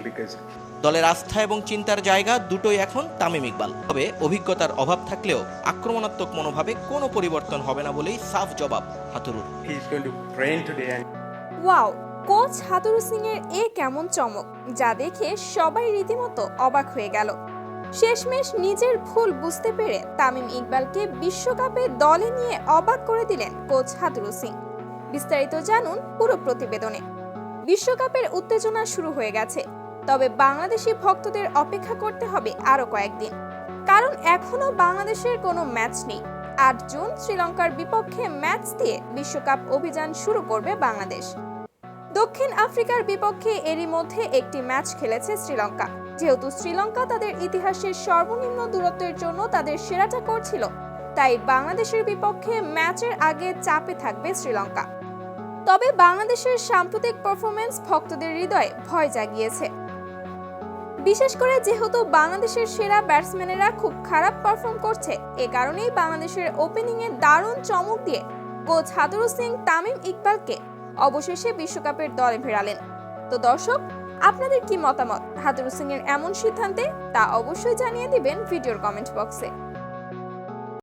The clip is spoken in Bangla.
because দলের আস্থা এবং চিন্তার জায়গা দুটোই এখন তামিম ইকবাল। তবে অভিজ্ঞতার অভাব থাকলেও আক্রমণাত্মক মনোভাবে কোনো পরিবর্তন হবে না বলেই সাফ জবাব হাতুরুর। he's going to train today and wow, coach Hathuru Singh এর এ কেমন চমক, যা দেখে সবাই রীতিমতো অবাক হয়ে গেল। শেষমেশ নিজের ভুল বুঝতে পেরে তামিম ইকবালকে বিশ্বকাপে দলে নিয়ে অবাক করে দিলেন কোচ হাতুরু সিং। বিস্তারিত জানুন পুরো প্রতিবেদনে। বিশ্বকাপের উত্তেজনা শুরু হয়ে গেছে, তবে বাংলাদেশি ভক্তদের অপেক্ষা করতে হবে আরো কয়েকদিন, কারণ এখনো বাংলাদেশের কোনো ম্যাচ নেই। ৮ জুন শ্রীলঙ্কার বিপক্ষে ম্যাচ দিয়ে বিশ্বকাপ অভিযান শুরু করবে বাংলাদেশ। দক্ষিণ আফ্রিকার বিপক্ষে এরই মধ্যে একটি ম্যাচ খেলেছে শ্রীলঙ্কা। যেহেতু শ্রীলঙ্কা তাদের ইতিহাসের সর্বনিম্ন দূরত্বের জন্য তাদের সেরাটা করছিল, তাই বাংলাদেশের বিপক্ষে ম্যাচের আগে চাপে থাকবে শ্রীলঙ্কা। তবে বাংলাদেশের সাম্প্রতিক পারফরম্যান্স ভক্তদের হৃদয়ে ভয় জাগিয়েছে, বিশেষ করে যেহেতু বাংলাদেশের সেরা ব্যাটসম্যানেরা খুব খারাপ পারফর্ম করছে। এ কারণেই বাংলাদেশের ওপেনিংয়ে দারুণ চমক দিয়ে কোচ হাতুরু সিং তামিম ইকবালকে অবশেষে বিশ্বকাপের দলে ফেরালেন। তো দর্শক, আপনাদের কি মতামত হাতুরু সিং এর এমন সিদ্ধান্তে, তা অবশ্যই জানিয়ে দিবেন ভিডিওর কমেন্ট বক্সে।